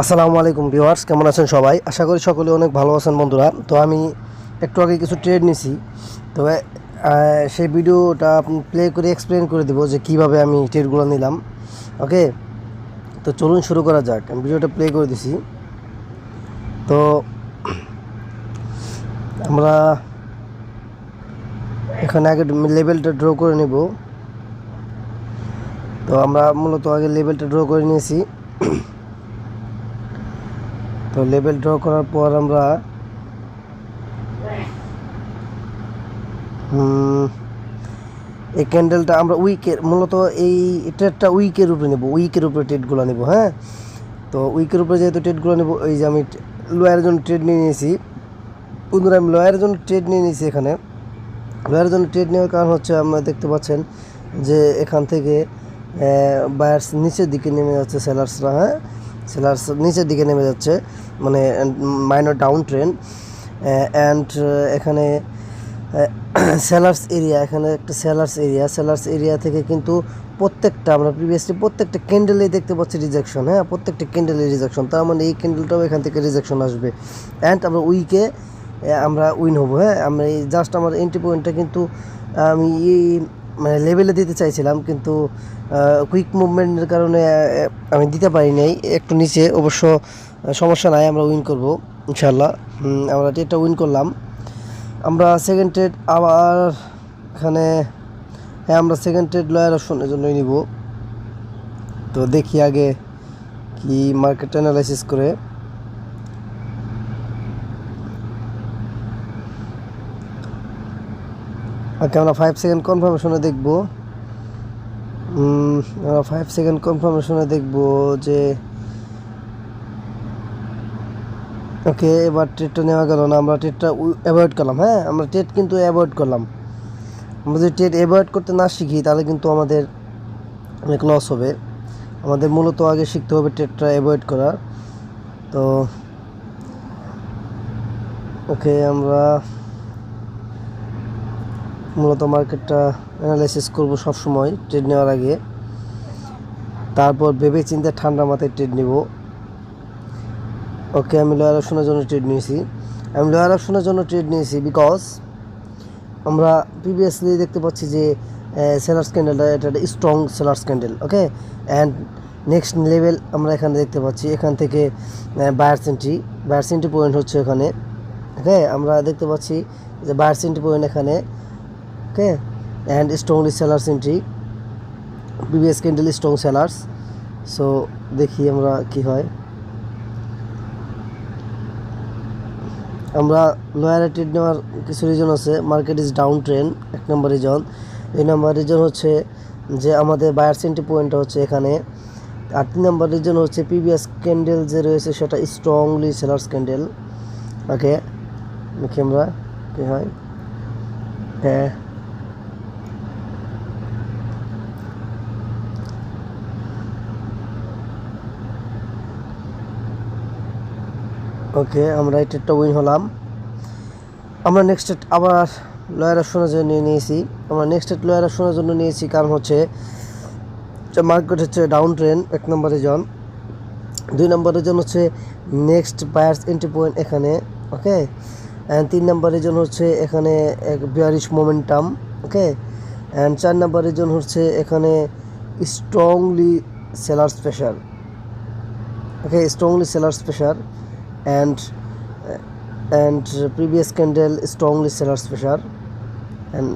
আসসালামু আলাইকুম ভিউয়ার্স, কেমন আছেন সবাই? আশা করি সকলে অনেক ভালো আছেন বন্ধুরা। তো আমি একটু আগে কিছু ট্রেড নিছি, তো সেই ভিডিওটা প্লে করে এক্সপ্লেন করে দেবো যে কীভাবে আমি ট্রেডগুলো নিলাম। ওকে, তো চলুন শুরু করা যাক। আমি ভিডিওটা প্লে করে দিছি। তো আমরা এখানে আগে লেভেলটা ড্র করে নেব। তো আমরা মূলত আগে লেভেলটা ড্র করে নিয়েছি। তো লেভেল ড্র করার পর আমরা এই ক্যান্ডেলটা আমরা উইকের মূলত এই ট্রেডটা উইকের উপরে নেব, উইকের উপরে ট্রেডগুলো নেব। হ্যাঁ, তো উইকের উপরে যেহেতু ট্রেডগুলো নেব, এই যে আমি লোয়ারের জন্য ট্রেড নিয়ে নিয়েছি। বন্ধুরা, আমি লোয়ারের জন্য ট্রেড নিয়ে নিয়েছি। এখানে লোয়ারের জন্য ট্রেড নেওয়ার কারণ হচ্ছে আপনারা দেখতে পাচ্ছেন যে এখান থেকে বায়ার্স নিচের দিকে নেমে যাচ্ছে, সেলার্সরা। হ্যাঁ, সেলার্স নিচের দিকে নেমে যাচ্ছে, মানে মাইনর ডাউন ট্রেন্ড। অ্যান্ড এখানে সেলার্স এরিয়া, এখানে একটা সেলার্স এরিয়া থেকে কিন্তু প্রত্যেকটা আমরা প্রিভিয়াসলি প্রত্যেকটা ক্যান্ডেলেই দেখতে পাচ্ছি রিজেকশন। হ্যাঁ, প্রত্যেকটা ক্যান্ডেলে রিজেকশন, তার মানে এই ক্যান্ডেলটাও এখান থেকে রিজেকশন আসবে। অ্যান্ড আমরা উইকে আমরা উইন হবো। হ্যাঁ, আমরা এই জাস্ট আমার এন্ট্রি পয়েন্টটা কিন্তু আমি এই মানে লেভেলে দিতে চাইছিলাম, কিন্তু কুইক মুভমেন্টের কারণে আমি দিতে পারি নাই। একটু নিচে, অবশ্য সমস্যা নাই, আমরা উইন করব ইনশাল্লাহ। আমরা ট্রেডটা উইন করলাম। আমরা সেকেন্ড ট্রেড আবার এখানে, হ্যাঁ, আমরা সেকেন্ড ট্রেড লয়ার অপশনের জন্যই নিব। তো দেখি আগে কি মার্কেট অ্যানালাইসিস করে। ওকে, আমরা 5 সেকেন্ড কনফার্মেশনে দেখব। আমরা 5 সেকেন্ড কনফার্মেশনে দেখব যে ওকে, এবার ট্রেডটা নেওয়া গেল না, আমরা ট্রেডটা অ্যাভয়েড করলাম। হ্যাঁ, আমরা ট্রেড কিন্তু অ্যাভয়েড করলাম। আমরা যদি ট্রেড অ্যাভয়েড করতে না শিখি তাহলে কিন্তু আমাদের অনেক লস হবে। আমাদের মূলত আগে শিখতে হবে ট্রেডটা অ্যাভয়েড করা। তো ওকে, আমরা মূলত মার্কেটটা অ্যানালাইসিস করব সবসময় ট্রেড নেওয়ার আগে, তারপর ভেবে চিন্তে ঠান্ডা মাথায় ট্রেড নিব। ওকে, আমি লোয়ার অপশনের জন্য ট্রেড নিয়েছি। বিকজ আমরা প্রিভিয়াসলি দেখতে পাচ্ছি যে সেলার্স ক্যান্ডেলটা এটা একটা strong sellers candle. Okay, and next level আমরা এখানে দেখতে পাচ্ছি, এখান থেকে বায়ার্স এন্ট্রি পয়েন্ট হচ্ছে এখানে। ওকে, আমরা দেখতে পাচ্ছি যে বায়ার্স এন্ট্রি পয়েন্ট এখানে। Okay, and strongly sellers entry, previous candle strong sellers. So দেখি আমরা কি হয়। আমরা লোয়ারে ট্রেড নেওয়ার কিছু রিজন আছে। Market is down trend, 1 number reason. 2 number reason হচ্ছে যে আমাদের বায়ার্স এন্ট্রি পয়েন্টটা হচ্ছে এখানে। আর 3 নম্বর রিজন হচ্ছে প্রিভিয়াস ক্যান্ডেল যে রয়েছে সেটা স্ট্রংলি সেলার্স ক্যান্ডেল। ওকে, দেখি আমরা কী হয়। হ্যাঁ, ওকে, আমরা এই ট্রেডটা উইন হলাম। আমরা নেক্সট ট্রেড আবার লয়ার অপশনের জন্য নিয়েছি। কারণ হচ্ছে মার্কেট হচ্ছে down trend, 1 number reason. 2 number reason হচ্ছে নেক্সট বায়ার্স এন্ট্রি পয়েন্ট এখানে। ওকে, অ্যান্ড 3 নম্বর রিজন হচ্ছে এখানে এক bearish momentum. Okay, and 4 number reason হচ্ছে এখানে strongly sellers pressure. Okay, strongly sellers pressure and previous candle strongly sellers pressure and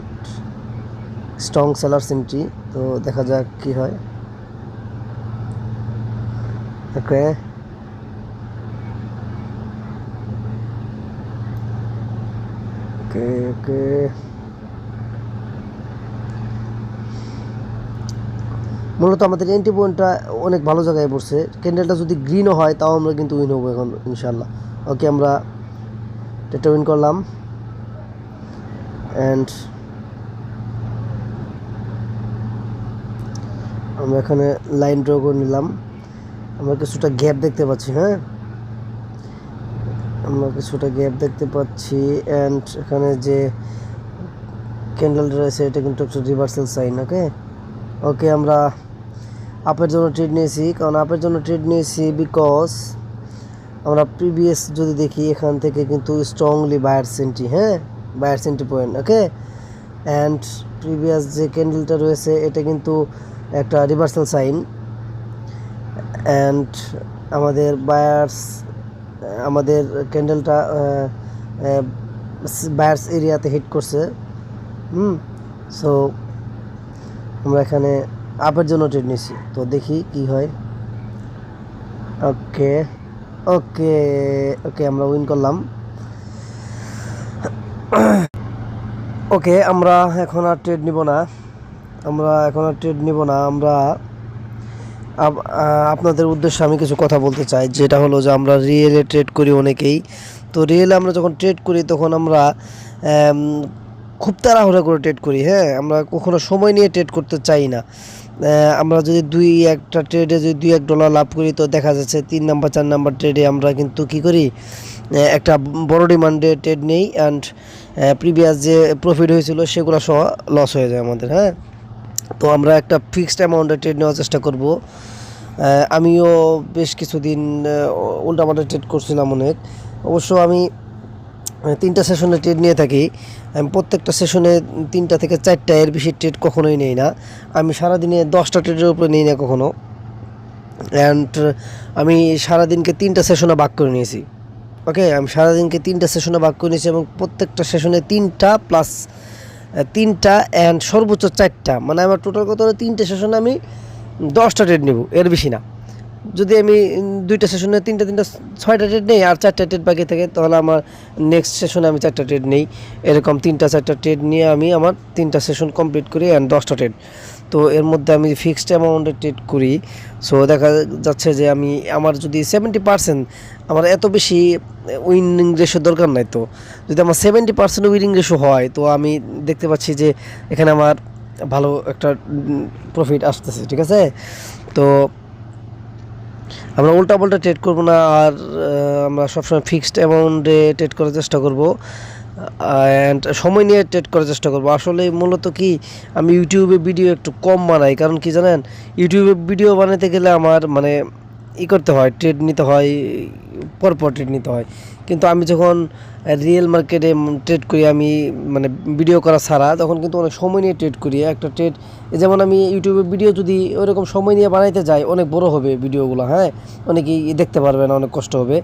strong sellers entry. তো দেখা যাক কি হয়। ওকে, ওকে, ওকে, মূলত আমাদের এন্ট্রি পয়েন্টটা অনেক ভালো জায়গায় পড়ছে। ক্যান্ডেলটা যদি গ্রিনও হয় তাও আমরা কিন্তু উইন হবো এখন ইনশাল্লাহ। ওকে, আমরা ট্রেডটা উইন করলাম। অ্যান্ড আমরা এখানে লাইন ড্র করে নিলাম। আমরা কিছুটা গ্যাপ দেখতে পাচ্ছি। হ্যাঁ, আমরা কিছুটা গ্যাপ দেখতে পাচ্ছি। অ্যান্ড এখানে যে ক্যান্ডেলটা রয়েছে এটা কিন্তু একটা রিভার্সাল সাইন। ওকে, ওকে, আমরা আপের জন্য ট্রেড নিয়েছি। কারণ আপের জন্য ট্রেড নিয়েছি বিকজ আমরা প্রিভিয়াস যদি দেখি এখান থেকে কিন্তু স্ট্রংলি বায়ার্স এন্ট্রি, হ্যাঁ buyers entry point, okay. And previous যে ক্যান্ডেলটা রয়েছে এটা কিন্তু একটা রিভার্সাল সাইন। অ্যান্ড আমাদের বায়ার্স, আমাদের ক্যান্ডেলটা বায়ার্স এরিয়াতে হিট করছে। সো আমরা এখানে আপের জন্য ট্রেড নিয়েছি, তো দেখি কি হয়। ওকে ওকে ওকে, আমরা উইন করলাম। ওকে, আমরা এখন আর ট্রেড নিব না, আমরা আপনাদের উদ্দেশ্যে আমি কিছু কথা বলতে চাই, যেটা হলো যে আমরা রিয়েলে ট্রেড করি অনেকেই। তো রিয়েলে আমরা যখন ট্রেড করি তখন আমরা খুব তাড়াহুড়া করে ট্রেড করি, হ্যাঁ আমরা কখনো সময় নিয়ে ট্রেড করতে চাই না। আমরা যদি একটা ট্রেডে যদি $2-1 লাভ করি, তো দেখা যাচ্ছে 3 নাম্বার 4 নাম্বার ট্রেডে আমরা কিন্তু কী করি, একটা বড় ডিমান্ডে ট্রেড নেই। অ্যান্ড প্রিভিয়াস যে প্রফিট হয়েছিল সেগুলো সহ লস হয়ে যায় আমাদের, হ্যাঁ। তো আমরা একটা ফিক্সড অ্যামাউন্টে ট্রেড নেওয়ার চেষ্টা করব। আমিও বেশ কিছুদিন উল্টাপাল্টা ট্রেড করছিলাম অনেক। অবশ্য আমি 3টা সেশনে ট্রেড নিয়ে থাকি। আমি প্রত্যেকটা সেশনে 3টা থেকে 4টা, এর বেশি ট্রেড কখনোই নেই না। আমি সারাদিনে 10টা ট্রেডের উপরে নিই না কখনো। অ্যান্ড আমি সারাদিনকে 3টা সেশনে ভাগ করে নিয়েছি, ওকে। আমি সারাদিনকে 3টা সেশনে ভাগ করে নিয়েছি এবং প্রত্যেকটা সেশনে 3টা প্লাস 3টা অ্যান্ড সর্বোচ্চ 4টা, মানে আমার টোটাল কত হলো 3টে সেশনে আমি 10টা ট্রেড নেব, এর বেশি না। যদি আমি 2টা সেশনে 6টা ট্রেড নেই আর 4টা ট্রেড বাকি থাকে, তাহলে আমার নেক্সট সেশনে আমি 4টা ট্রেড নেই। এরকম 3টা-4টা ট্রেড নিয়ে আমি আমার 3টা সেশন কমপ্লিট করি অ্যান্ড 10টা ট্রেড। তো এর মধ্যে আমি ফিক্সড অ্যামাউন্টে ট্রেড করি। সো দেখা যাচ্ছে যে আমার যদি 70%, আমার এত বেশি উইনিং রেশো দরকার নাই। তো যদি আমার 70% উইনিং রেশো হয়, তো আমি দেখতে পাচ্ছি যে এখানে আমার ভালো একটা প্রফিট আসতেছে, ঠিক আছে। তো আমরা উল্টাপাল্টা ট্রেড করব না, আর আমরা সবসময় ফিক্সড অ্যামাউন্টে ট্রেড করার চেষ্টা করব অ্যান্ড সময় নিয়ে ট্রেড করার চেষ্টা করব। আসলে মূলত কি, আমি ইউটিউবে ভিডিও একটু কম বানাই, কারণ কি জানেন, ইউটিউবে ভিডিও বানাতে গেলে আমার মানে করতে হয়, ট্রেড নিতে হয়, পরপর ট্রেড নিতে হয়। কিন্তু আমি যখন রিয়েল মার্কেটে ট্রেড করি, আমি মানে ভিডিও করা ছাড়া, তখন কিন্তু অনেক সময় নিয়ে ট্রেড করি। একটা ট্রেড, যেমন আমি ইউটিউবে ভিডিও যদি ওইরকম সময় নিয়ে বানাইতে যাই, অনেক বড় হবে ভিডিওগুলো, হ্যাঁ অনেকেই দেখতে পারবে না, অনেক কষ্ট হবে।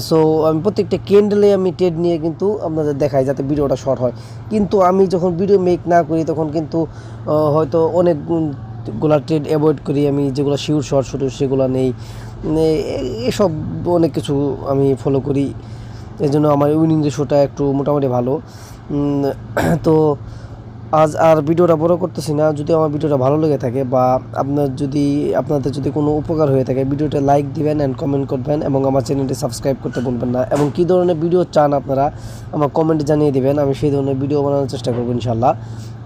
সো আমি প্রত্যেকটা ক্যান্ডেলে আমি ট্রেড নিয়ে কিন্তু আপনাদের দেখাই, যাতে ভিডিওটা শর্ট হয়। কিন্তু আমি যখন ভিডিও মেক না করি, তখন কিন্তু হয়তো অনেকগুলা ট্রেড অ্যাভয়েড করি, আমি যেগুলো শিওর শর্ট সেগুলো নেই, এসব অনেক কিছু আমি ফলো করি। এই জন্য আমার উইনিং রেশোটা একটু মোটামুটি ভালো। তো আজ আর ভিডিওটা বড় করতেছি না। যদি আমার ভিডিওটা ভালো লেগে থাকে বা আপনাদের যদি কোনো উপকার হয়ে থাকে, ভিডিওটা লাইক দিবেন অ্যান্ড কমেন্ট করবেন, এবং আমার চ্যানেলটি সাবস্ক্রাইব করতে ভুলবেন না। এবং কী ধরনের ভিডিও চান আপনারা আমার কমেন্টে জানিয়ে দিবেন, আমি সেই ধরনের ভিডিও বানানোর চেষ্টা করবো ইনশাল্লাহ।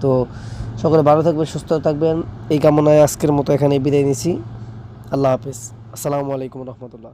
তো সকলে ভালো থাকবেন, সুস্থ থাকবেন, এই কামনায় আজকের মতো এখানে বিদায় নিছি। আল্লাহ হাফেজ, আসসালামু আলাইকুম রহমতুল্লাহ।